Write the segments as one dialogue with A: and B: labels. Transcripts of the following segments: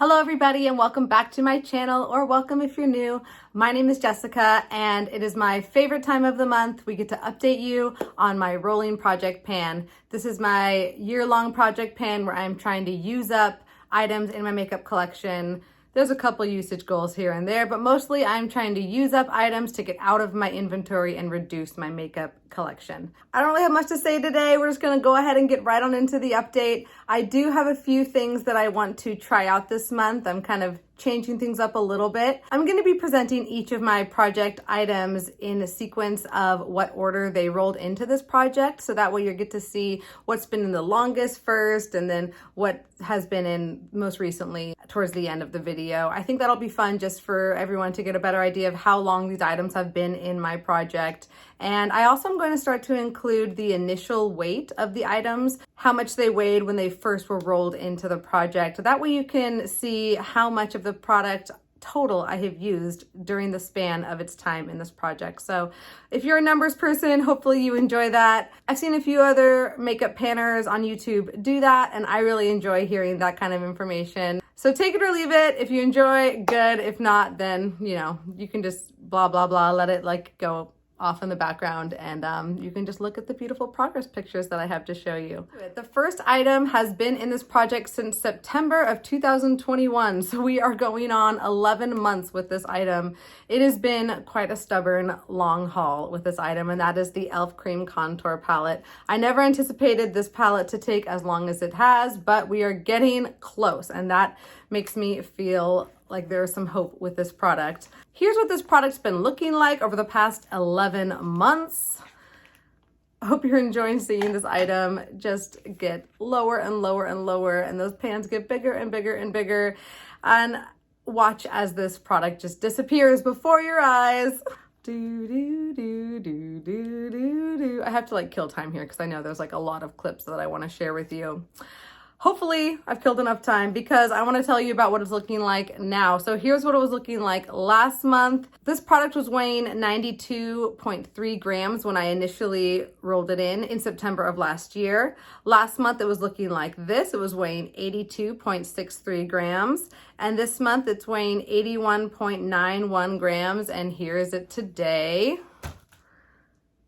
A: Hello everybody and welcome back to my channel, or welcome if you're new. My name is Jessica and it is my favorite time of the month. We get to update you on my rolling project pan. This is my year-long project pan where I'm trying to use up items in my makeup collection. There's a couple usage goals here and there, but mostly I'm trying to use up items to get out of my inventory and reduce my makeup collection. I don't really have much to say today. We're just gonna go ahead and get right on into the update. I do have a few things that I want to try out this month. I'm kind of changing things up a little bit. I'm gonna be presenting each of my project items in a sequence of what order they rolled into this project. So that way you get to see what's been in the longest first and then what has been in most recently towards the end of the video. I think that'll be fun just for everyone to get a better idea of how long these items have been in my project. And I also am going to start to include the initial weight of the items, how much they weighed when they first were rolled into the project. That way you can see how much of the product total I have used during the span of its time in this project. So if you're a numbers person, hopefully you enjoy that. I've seen a few other makeup panners on YouTube do that, and I really enjoy hearing that kind of information. So take it or leave it. If you enjoy, good. If not, then, you can just blah, blah, blah, let it go off in the background, and you can just look at the beautiful progress pictures that I have to show you. The first item has been in this project since September of 2021, so we are going on 11 months with this item. It has been quite a stubborn long haul with this item, and that is the e.l.f. Cream Contour Palette. I never anticipated this palette to take as long as it has, but we are getting close, and that makes me feel like there's some hope with this product. Here's what this product's been looking like over the past 11 months. I hope you're enjoying seeing this item just get lower and lower and lower, and those pans get bigger and bigger and bigger. And watch as this product just disappears before your eyes. Do, do, do, do, do, do, do. I have to kill time here because I know there's a lot of clips that I want to share with you. Hopefully I've killed enough time because I want to tell you about what it's looking like now. So here's what it was looking like last month. This product was weighing 92.3 grams when I initially rolled it in September of last year. Last month it was looking like this. It was weighing 82.63 grams. And this month it's weighing 81.91 grams. And here is it today.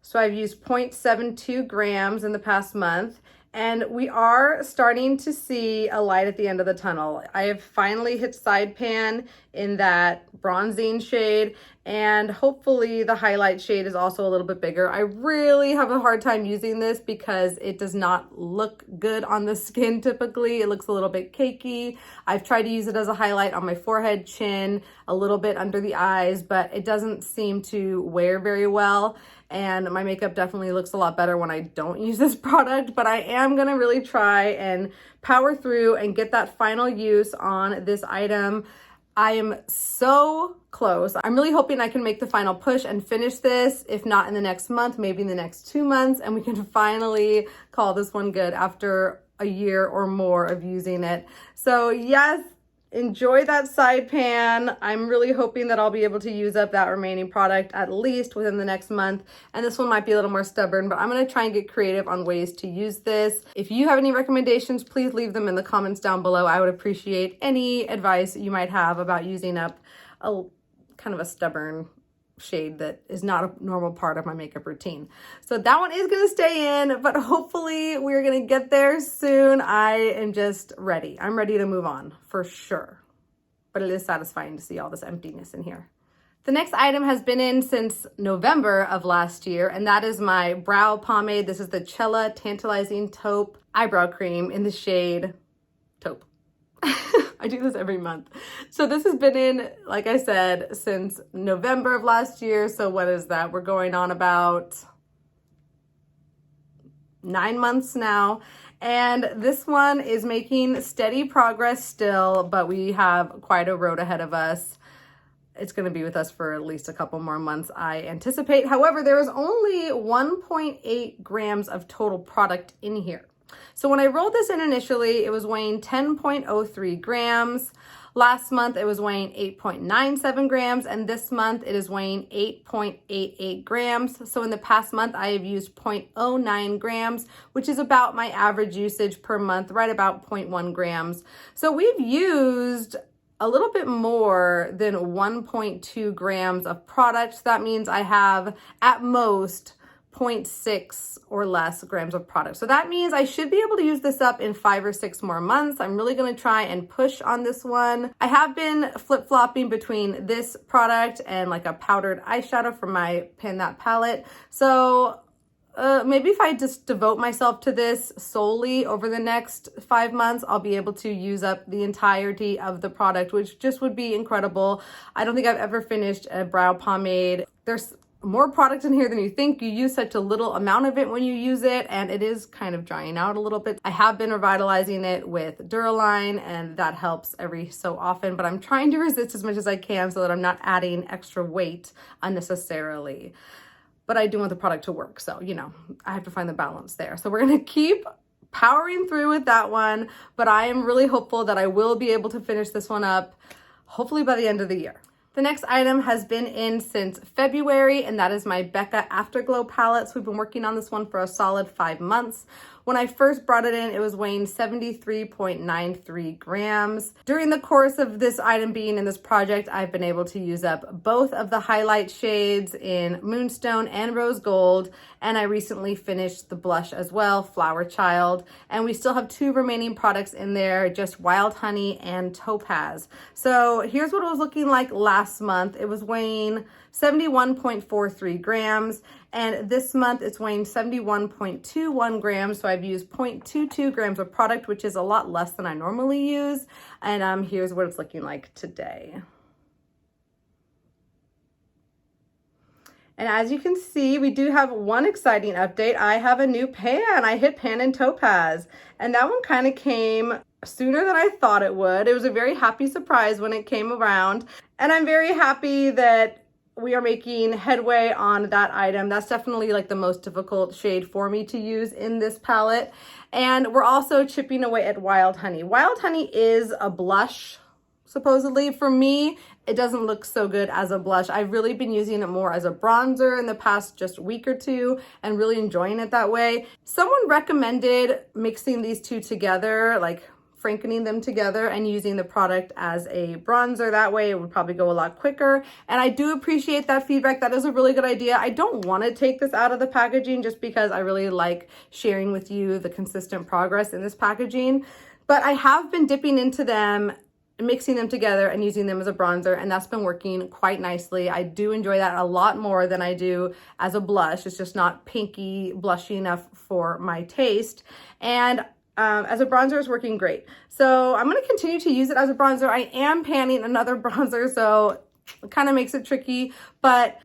A: So I've used 0.72 grams in the past month. And we are starting to see a light at the end of the tunnel. I have finally hit side pan in that bronzing shade, and hopefully the highlight shade is also a little bit bigger. I really have a hard time using this because it does not look good on the skin typically. It looks a little bit cakey. I've tried to use it as a highlight on my forehead, chin, a little bit under the eyes, but it doesn't seem to wear very well. And my makeup definitely looks a lot better when I don't use this product, but I am gonna really try and power through and get that final use on this item. I am so close. I'm really hoping I can make the final push and finish this, if not in the next month, maybe in the next 2 months, and we can finally call this one good after a year or more of using it. So yes, enjoy that side pan. I'm really hoping that I'll be able to use up that remaining product at least within the next month. And this one might be a little more stubborn, but I'm gonna try and get creative on ways to use this. If you have any recommendations, please leave them in the comments down below. I would appreciate any advice you might have about using up a kind of a stubborn shade that is not a normal part of my makeup routine. So that one is gonna stay in, but hopefully we're gonna get there soon. I am just ready. I'm ready to move on for sure. But it is satisfying to see all this emptiness in here. The next item has been in since November of last year, and that is my brow pomade. This is the Cella Tantalizing Taupe Eyebrow Cream in the shade Taupe. I do this every month. So this has been in, like I said, since November of last year. So what is that? We're going on about 9 months now. And this one is making steady progress still, but we have quite a road ahead of us. It's going to be with us for at least a couple more months, I anticipate. However, there is only 1.8 grams of total product in here. So when I rolled this in initially, it was weighing 10.03 grams. Last month, it was weighing 8.97 grams, and this month it is weighing 8.88 grams. So in the past month, I have used 0.09 grams, which is about my average usage per month, right about 0.1 grams. So we've used a little bit more than 1.2 grams of product. So that means I have at most 0.6 or less grams of product. So that means I should be able to use this up in 5 or 6 more months. I'm really going to try and push on this one. I have been flip-flopping between this product and like a powdered eyeshadow from my Pan That palette. So maybe if I just devote myself to this solely over the next 5 months, I'll be able to use up the entirety of the product, which just would be incredible. I don't think I've ever finished a brow pomade. There's more product in here than you think. You use such a little amount of it when you use it, and it is kind of drying out a little bit. I have been revitalizing it with Duraline, and that helps every so often, but I'm trying to resist as much as I can so that I'm not adding extra weight unnecessarily. But I do want the product to work, so, you know, I have to find the balance there. So we're gonna keep powering through with that one, but I am really hopeful that I will be able to finish this one up, hopefully by the end of the year. The next item has been in since February, and that is my Becca Afterglow palette. So we've been working on this one for a solid 5 months. When I first brought it in, it was weighing 73.93 grams. During the course of this item being in this project, I've been able to use up both of the highlight shades in Moonstone and Rose Gold, and I recently finished the blush as well, Flower Child, and we still have 2 remaining products in there, just Wild Honey and Topaz. So here's what it was looking like last month. It was weighing 71.43 grams, and this month it's weighing 71.21 grams, so I've used 0.22 grams of product, which is a lot less than I normally use, and here's what it's looking like today. And as you can see, we do have one exciting update. I have a new pan. I hit Pan in Topaz, and that one kind of came sooner than I thought it would. It was a very happy surprise when it came around, and I'm very happy that we are making headway on that item. That's definitely like the most difficult shade for me to use in this palette. And we're also chipping away at Wild Honey. Wild Honey is a blush, supposedly. For me, it doesn't look so good as a blush. I've really been using it more as a bronzer in the past just week or two and really enjoying it that way. Someone recommended mixing these two together, like frankening them together and using the product as a bronzer. That way it would probably go a lot quicker. And I do appreciate that feedback. That is a really good idea. I don't want to take this out of the packaging just because I really like sharing with you the consistent progress in this packaging. But I have been dipping into them, mixing them together and using them as a bronzer, and that's been working quite nicely. I do enjoy that a lot more than I do as a blush. It's just not pinky blushy enough for my taste. And as a bronzer, is working great. So I'm going to continue to use it as a bronzer. I am panning another bronzer, so it kind of makes it tricky, but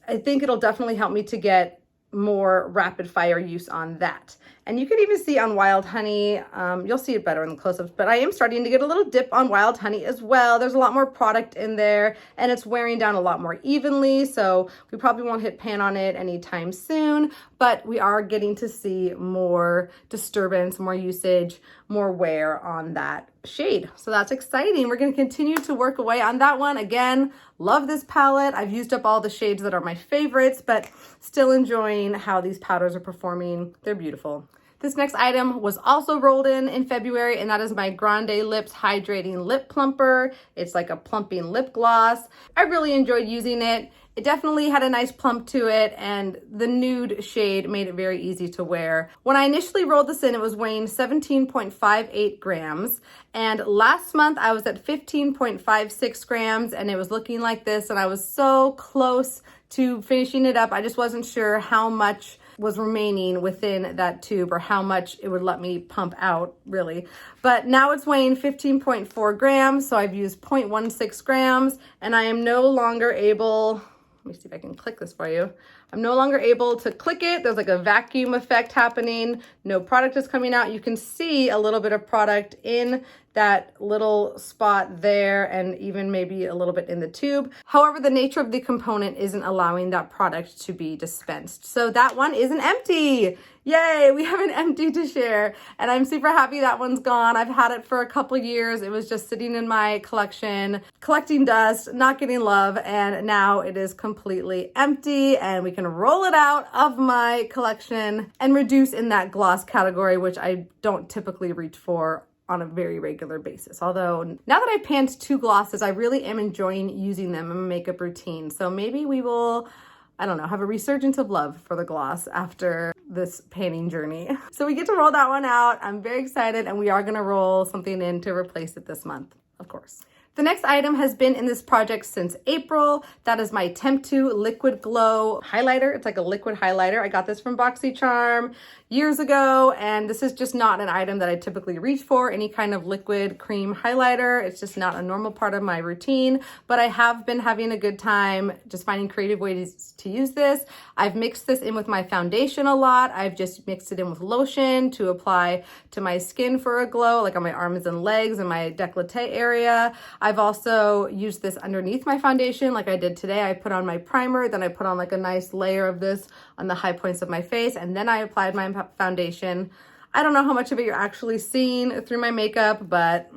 A: I think it'll definitely help me to get more rapid fire use on that. And you can even see on Wild Honey, you'll see it better in the close-ups, but I am starting to get a little dip on Wild Honey as well. There's a lot more product in there, and it's wearing down a lot more evenly, so we probably won't hit pan on it anytime soon, but we are getting to see more disturbance, more usage, more wear on that shade. So that's exciting. We're going to continue to work away on that one. Again, love this palette. I've used up all the shades that are my favorites, but still enjoying how these powders are performing. They're beautiful. This next item was also rolled in February, and that is my Grande Lips Hydrating Lip Plumper. It's like a plumping lip gloss. I really enjoyed using it. It definitely had a nice plump to it, and the nude shade made it very easy to wear. When I initially rolled this in, it was weighing 17.58 grams, and last month I was at 15.56 grams, and it was looking like this, and I was so close to finishing it up. I just wasn't sure how much was remaining within that tube or how much it would let me pump out, really. But now it's weighing 15.4 grams, so I've used 0.16 grams, and I am no longer able, let me see if I can click this for you. I'm no longer able to click it. There's like a vacuum effect happening. No product is coming out. You can see a little bit of product in that little spot there and even maybe a little bit in the tube. However, the nature of the component isn't allowing that product to be dispensed. So that one isn't empty. Yay, we have an empty to share. And I'm super happy that one's gone. I've had it for a couple years. It was just sitting in my collection, collecting dust, not getting love. And now it is completely empty and we can roll it out of my collection and reduce in that gloss category, which I don't typically reach for on a very regular basis. Although now that I've panned 2 glosses, I really am enjoying using them in my makeup routine. So maybe we will, I don't know, have a resurgence of love for the gloss after this panning journey. So we get to roll that one out. I'm very excited, and we are gonna roll something in to replace it this month, of course. The next item has been in this project since April. That is my Temptu Liquid Glow highlighter. It's like a liquid highlighter. I got this from BoxyCharm years ago, and this is just not an item that I typically reach for, any kind of liquid cream highlighter. It's just not a normal part of my routine, but I have been having a good time just finding creative ways to use this. I've mixed this in with my foundation a lot. I've just mixed it in with lotion to apply to my skin for a glow, like on my arms and legs and my décolleté area. I've also used this underneath my foundation like I did today. I put on my primer, then I put on like a nice layer of this on the high points of my face, and then I applied my foundation. I don't know how much of it you're actually seeing through my makeup, but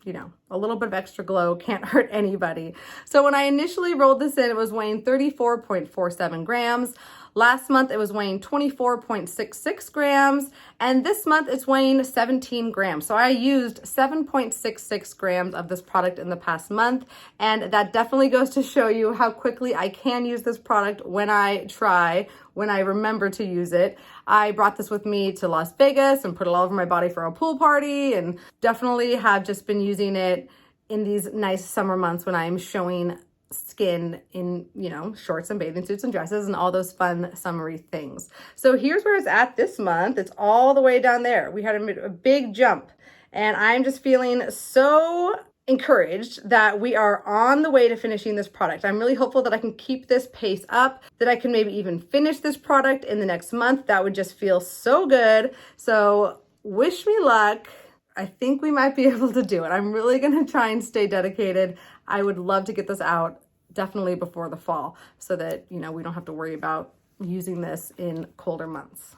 A: you know, a little bit of extra glow can't hurt anybody. So when I initially rolled this in, it was weighing 34.47 grams. Last month, it was weighing 24.66 grams, and this month it's weighing 17 grams. So I used 7.66 grams of this product in the past month, and that definitely goes to show you how quickly I can use this product when I try, when I remember to use it. I brought this with me to Las Vegas and put it all over my body for a pool party, and definitely have just been using it in these nice summer months when I'm showing skin in, you know, shorts and bathing suits and dresses and all those fun summery things. So here's where it's at this month. It's all the way down there. We had a big jump, and I'm just feeling so encouraged that we are on the way to finishing this product. I'm really hopeful that I can keep this pace up, that I can maybe even finish this product in the next month. That would just feel so good. So wish me luck. I think we might be able to do it. I'm really going to try and stay dedicated. I would love to get this out definitely before the fall so that, you know, we don't have to worry about using this in colder months.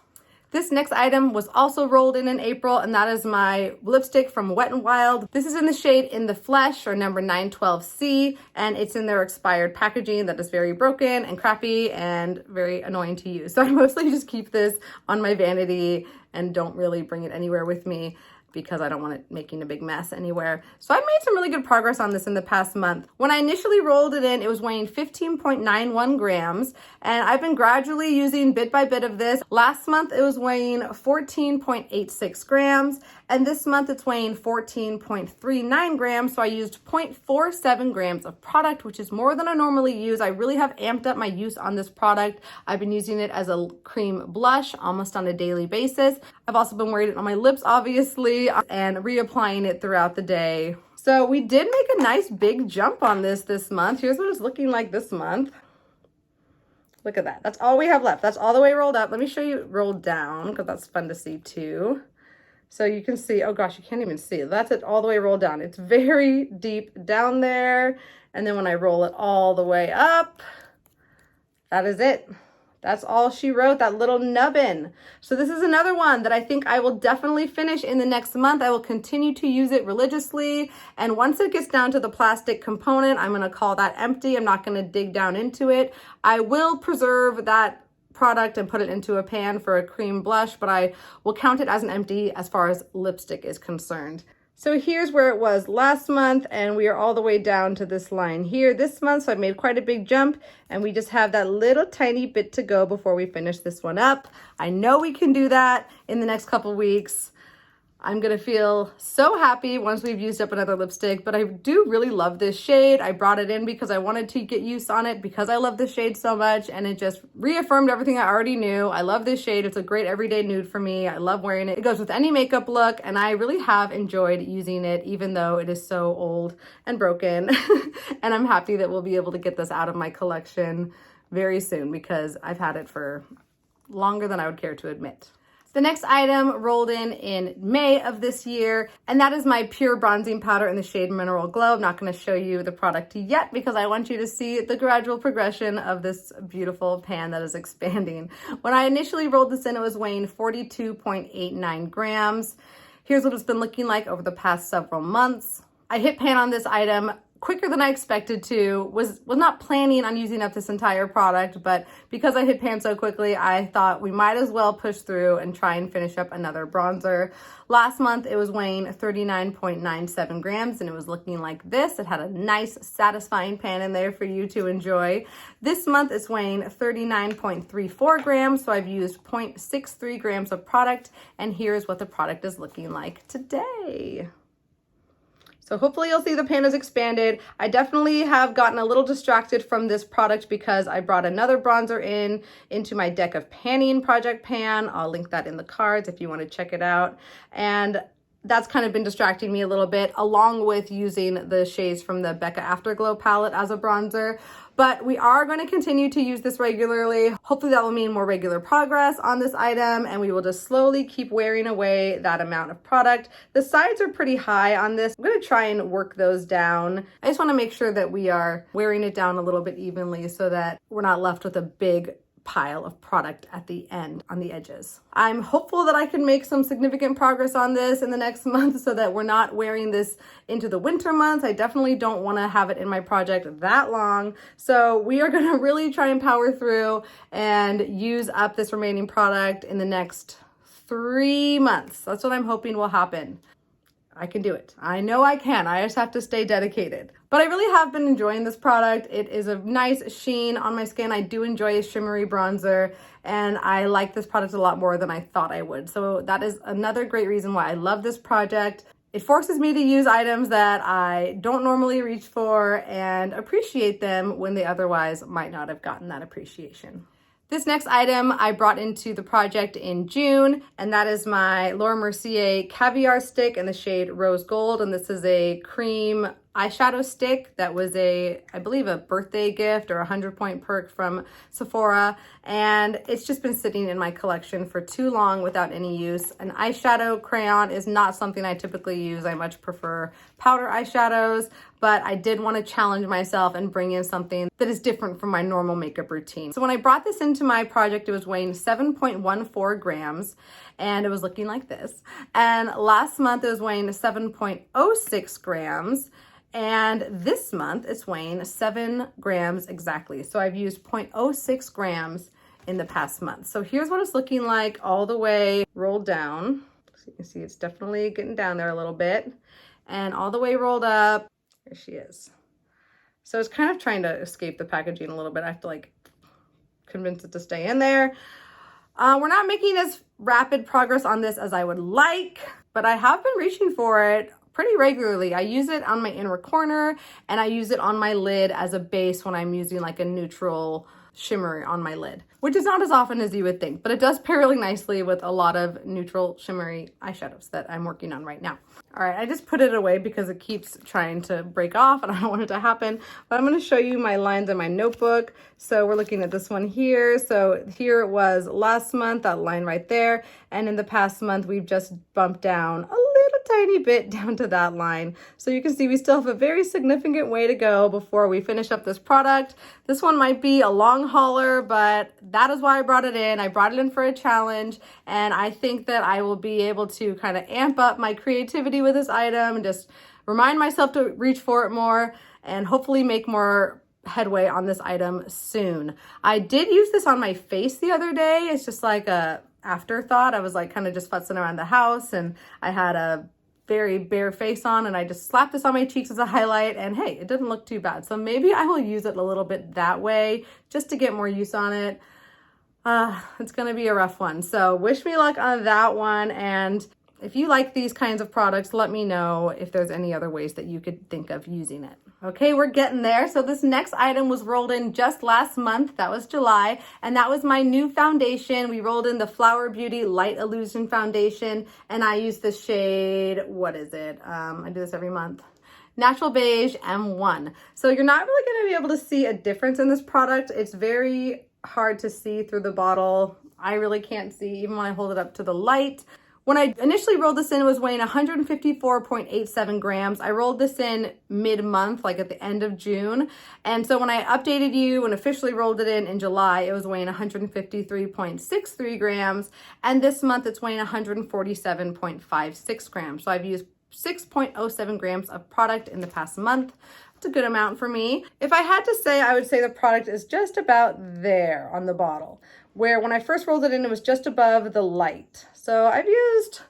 A: This next item was also rolled in April, and that is my lipstick from Wet n Wild. This is in the shade In the Flesh, or number 912C, and it's in their expired packaging that is very broken and crappy and very annoying to use. So I mostly just keep this on my vanity and don't really bring it anywhere with me, because I don't want it making a big mess anywhere. So I made some really good progress on this in the past month. When I initially rolled it in, it was weighing 15.91 grams, and I've been gradually using bit by bit of this. Last month, it was weighing 14.86 grams, and this month it's weighing 14.39 grams, so I used 0.47 grams of product, which is more than I normally use. I really have amped up my use on this product. I've been using it as a cream blush almost on a daily basis. I've also been wearing it on my lips, obviously, and reapplying it throughout the day. So we did make a nice big jump on this month. Here's what it's looking like this month. Look at that. That's all we have left. That's all the way rolled up. Let me show you rolled down, because that's fun to see too. So you can see, oh gosh, you can't even see. That's it all the way rolled down. It's very deep down there. And then when I roll it all the way up, that is it. That's all she wrote, that little nubbin. So this is another one that I think I will definitely finish in the next month. I will continue to use it religiously. And once it gets down to the plastic component, I'm gonna call that empty. I'm not gonna dig down into it. I will preserve that product and put it into a pan for a cream blush, but I will count it as an empty as far as lipstick is concerned. So here's where it was last month, and we are all the way down to this line here this month. So I made quite a big jump, and we just have that little tiny bit to go before we finish this one up. I know we can do that in the next couple weeks. I'm gonna feel so happy once we've used up another lipstick, but I do really love this shade. I brought it in because I wanted to get use on it because I love this shade so much, and it just reaffirmed everything I already knew. I love this shade. It's a great everyday nude for me. I love wearing it. It goes with any makeup look, and I really have enjoyed using it, even though it is so old and broken. And I'm happy that we'll be able to get this out of my collection very soon because I've had it for longer than I would care to admit. The next item rolled in May of this year, and that is my Pure Bronzing Powder in the shade Mineral Glow. I'm not going to show you the product yet because I want you to see the gradual progression of this beautiful pan that is expanding. When I initially rolled this in, it was weighing 42.89 grams. Here's what it's been looking like over the past several months. I hit pan on this item quicker than I expected to, was not planning on using up this entire product, but because I hit pan so quickly, I thought we might as well push through and try and finish up another bronzer. Last month, it was weighing 39.97 grams and it was looking like this. It had a nice, satisfying pan in there for you to enjoy. This month, it's weighing 39.34 grams, so I've used 0.63 grams of product, and here's what the product is looking like today. So hopefully you'll see the pan is expanded. I definitely have gotten a little distracted from this product because I brought another bronzer into my deck of panning project pan. I'll link that in the cards if you want to check it out. And that's kind of been distracting me a little bit, along with using the shades from the Becca Afterglow palette as a bronzer. But we are going to continue to use this regularly. Hopefully that will mean more regular progress on this item, and we will just slowly keep wearing away that amount of product. The sides are pretty high on this. I'm going to try and work those down. I just want to make sure that we are wearing it down a little bit evenly so that we're not left with a big pile of product at the end on the edges. I'm hopeful that I can make some significant progress on this in the next month so that we're not wearing this into the winter months. I definitely don't want to have it in my project that long. So we are going to really try and power through and use up this remaining product in the next 3 months. That's what I'm hoping will happen. I can do it. I know I can. I just have to stay dedicated. But I really have been enjoying this product. It is a nice sheen on my skin. I do enjoy a shimmery bronzer, and I like this product a lot more than I thought I would. So that is another great reason why I love this project. It forces me to use items that I don't normally reach for and appreciate them when they otherwise might not have gotten that appreciation. This next item I brought into the project in June, and that is my Laura Mercier Caviar Stick in the shade Rose Gold. And this is a cream eyeshadow stick that was I believe a birthday gift or a 100-point perk from Sephora. And it's just been sitting in my collection for too long without any use. An eyeshadow crayon is not something I typically use. I much prefer powder eyeshadows, but I did want to challenge myself and bring in something that is different from my normal makeup routine. So when I brought this into my project, it was weighing 7.14 grams and it was looking like this. And last month it was weighing 7.06 grams. And this month it's weighing 7 grams exactly. So I've used 0.06 grams in the past month. So here's what it's looking like all the way rolled down. So you can see it's definitely getting down there a little bit. And all the way rolled up, there she is. So it's kind of trying to escape the packaging a little bit. I have to like convince it to stay in there. We're not making as rapid progress on this as I would like, but I have been reaching for it pretty regularly. I use it on my inner corner and I use it on my lid as a base when I'm using like a neutral shimmer on my lid, which is not as often as you would think, but it does pair really nicely with a lot of neutral shimmery eyeshadows that I'm working on right now. All right, I just put it away because it keeps trying to break off and I don't want it to happen, but I'm going to show you my lines in my notebook. So we're looking at this one here. So here it was last month, that line right there. And in the past month, we've just bumped down a little tiny bit down to that line. So you can see we still have a very significant way to go before we finish up this product. This one might be a long hauler, but that is why I brought it in. I brought it in for a challenge, and I think that I will be able to kind of amp up my creativity with this item and just remind myself to reach for it more and hopefully make more headway on this item soon. I did use this on my face the other day. It's just like a afterthought. I was like kind of just futzing around the house and I had a very bare face on and I just slapped this on my cheeks as a highlight, and hey, it didn't look too bad. So maybe I will use it a little bit that way just to get more use on it. It's gonna be a rough one. So wish me luck on that one. And if you like these kinds of products, let me know if there's any other ways that you could think of using it. Okay, we're getting there. So this next item was rolled in just last month. That was July. And that was my new foundation. We rolled in the Flower Beauty Light Illusion Foundation. And I used the shade, what is it? I do this every month. Natural Beige M1. So you're not really going to be able to see a difference in this product. It's very hard to see through the bottle. I really can't see even when I hold it up to the light. When I initially rolled this in, it was weighing 154.87 grams. I rolled this in mid-month, like at the end of June. And so when I updated you and officially rolled it in July, it was weighing 153.63 grams. And this month it's weighing 147.56 grams. So I've used 6.07 grams of product in the past month. It's a good amount for me. If I had to say, I would say the product is just about there on the bottle, where when I first rolled it in, it was just above the light. So I've used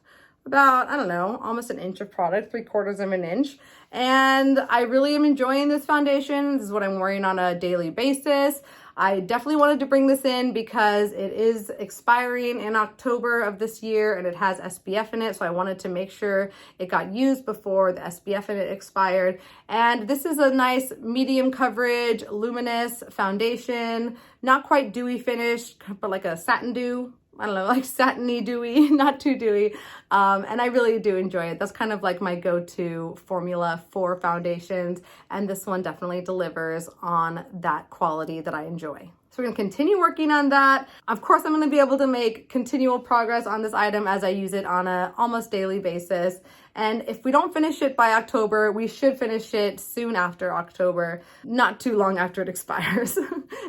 A: about, I don't know, almost an inch of product, 3/4 of an inch. And I really am enjoying this foundation. This is what I'm wearing on a daily basis. I definitely wanted to bring this in because it is expiring in October of this year and it has SPF in it. So I wanted to make sure it got used before the SPF in it expired. And this is a nice medium coverage, luminous foundation, not quite dewy finish, but like a satin dew. I don't know, like satiny dewy, not too dewy. And I really do enjoy it. That's kind of like my go-to formula for foundations. And this one definitely delivers on that quality that I enjoy. So we're gonna continue working on that. Of course, I'm gonna be able to make continual progress on this item as I use it on a almost daily basis. And if we don't finish it by October, we should finish it soon after October, not too long after it expires.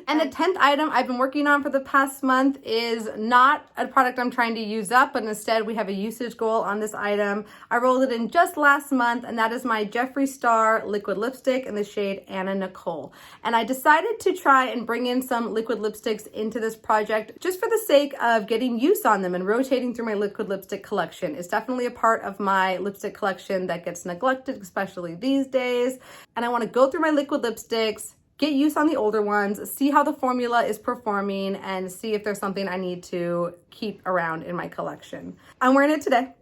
A: And the 10th item I've been working on for the past month is not a product I'm trying to use up, but instead we have a usage goal on this item. I rolled it in just last month, and that is my Jeffree Star liquid lipstick in the shade Anna Nicole. And I decided to try and bring in some liquid lipsticks into this project just for the sake of getting use on them and rotating through my liquid lipstick collection. It's definitely a part of my lipstick collection that gets neglected, especially these days. And I want to go through my liquid lipsticks, get use on the older ones, see how the formula is performing, and see if there's something I need to keep around in my collection. I'm wearing it today.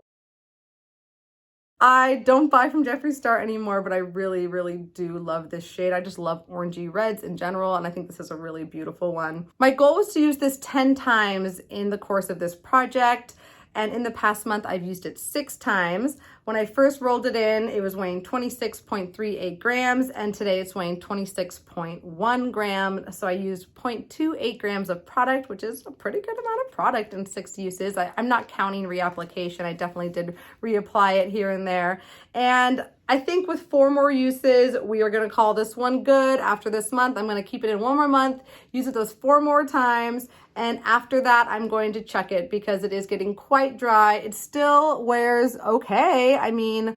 A: I don't buy from Jeffree Star anymore, but I really, really do love this shade. I just love orangey reds in general, and I think this is a really beautiful one. My goal was to use this 10 times in the course of this project. And in the past month, I've used it 6 times. When I first rolled it in, it was weighing 26.38 grams, and today it's weighing 26.1 grams. So I used 0.28 grams of product, which is a pretty good amount of product in 6 uses. I'm not counting reapplication. I definitely did reapply it here and there. And I think with 4 more uses, we are gonna call this one good. After this month, I'm gonna keep it in 1 more month, use it those 4 more times, and after that, I'm going to check it because it is getting quite dry. It still wears okay. I mean,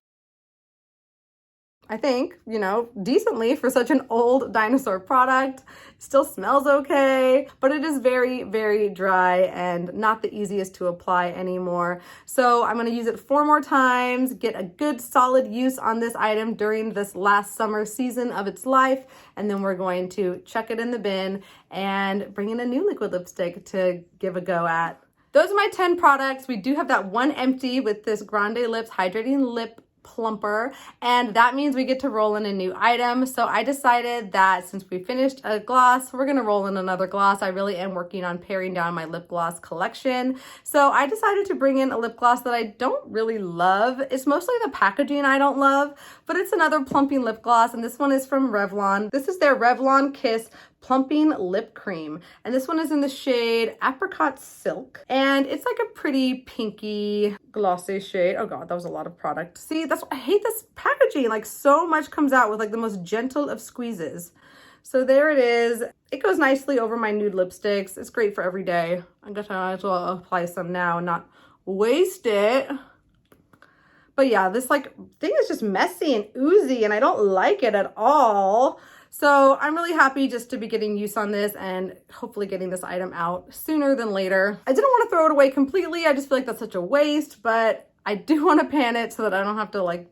A: I think, you know, decently for such an old dinosaur product. Still smells okay, but it is very, very dry and not the easiest to apply anymore. So I'm gonna use it 4 more times, get a good solid use on this item during this last summer season of its life, and then we're going to chuck it in the bin and bring in a new liquid lipstick to give a go at. Those are my 10 products. We do have that one empty with this Grande Lips Hydrating Lip Plumper, and that means we get to roll in a new item. So I decided that since we finished a gloss, we're gonna roll in another gloss. I really am working on paring down my lip gloss collection. So I decided to bring in a lip gloss that I don't really love. It's mostly the packaging I don't love, but it's another plumping lip gloss, and this one is from Revlon. This is their Revlon Kiss Plumping Lip Cream, and this one is in the shade Apricot Silk, and it's like a pretty pinky glossy shade. Oh god, that was a lot of product. See, I hate this packaging. Like, so much comes out with like the most gentle of squeezes. So there it is. It goes nicely over my nude lipsticks. It's great for every day. I guess I might as well apply some now and not waste it. But yeah, this like thing is just messy and oozy, and I don't like it at all. So I'm really happy just to be getting use on this and hopefully getting this item out sooner than later. I didn't want to throw it away completely. I just feel like that's such a waste, but I do want to pan it so that I don't have to like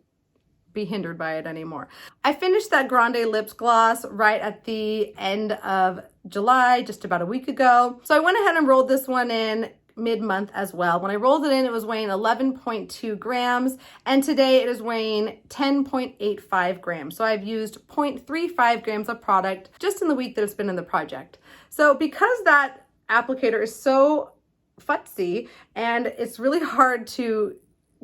A: be hindered by it anymore. I finished that GrandeLips Gloss right at the end of July, just about a week ago. So I went ahead and rolled this one in mid-month as well. When I rolled it in, it was weighing 11.2 grams, and today it is weighing 10.85 grams. So I've used 0.35 grams of product just in the week that it's been in the project. So because that applicator is so futzy and it's really hard to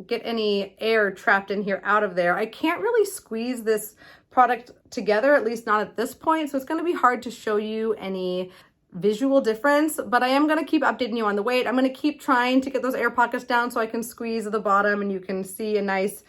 A: get any air trapped in here out of there. I can't really squeeze this product together, at least not at this point, so it's gonna be hard to show you any visual difference, but I am gonna keep updating you on the weight. I'm gonna keep trying to get those air pockets down so I can squeeze at the bottom and you can see a nice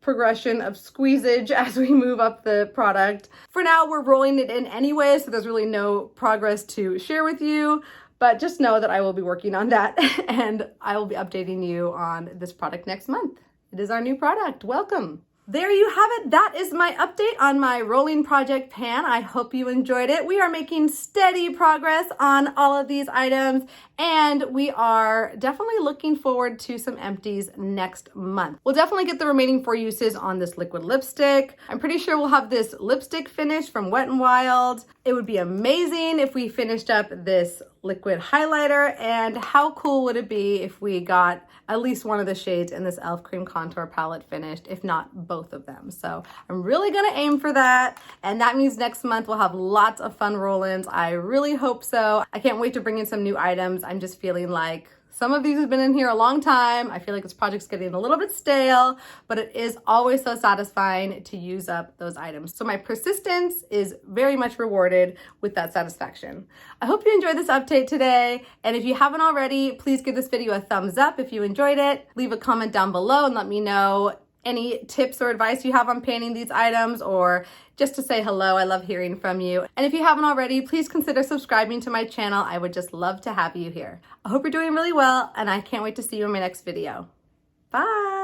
A: progression of squeezage as we move up the product. For now, we're rolling it in anyway, so there's really no progress to share with you, but just know that I will be working on that and I will be updating you on this product next month. It is our new product. Welcome. There you have it. That is my update on my rolling project pan. I hope you enjoyed it. We are making steady progress on all of these items, and we are definitely looking forward to some empties next month. We'll definitely get the remaining 4 uses on this liquid lipstick. I'm pretty sure we'll have this lipstick finish from Wet n Wild. It would be amazing if we finished up this liquid highlighter, and how cool would it be if we got at least one of the shades in this e.l.f. Cream Contour palette finished, if not both of them. So I'm really gonna aim for that, and that means next month we'll have lots of fun roll-ins. I really hope so. I can't wait to bring in some new items. I'm just feeling like some of these have been in here a long time. I feel like this project's getting a little bit stale, but it is always so satisfying to use up those items. So my persistence is very much rewarded with that satisfaction. I hope you enjoyed this update today. And if you haven't already, please give this video a thumbs up if you enjoyed it. Leave a comment down below and let me know any tips or advice you have on panning these items, or just to say hello. I love hearing from you. And if you haven't already, please consider subscribing to my channel. I would just love to have you here. I hope you're doing really well, and I can't wait to see you in my next video. Bye.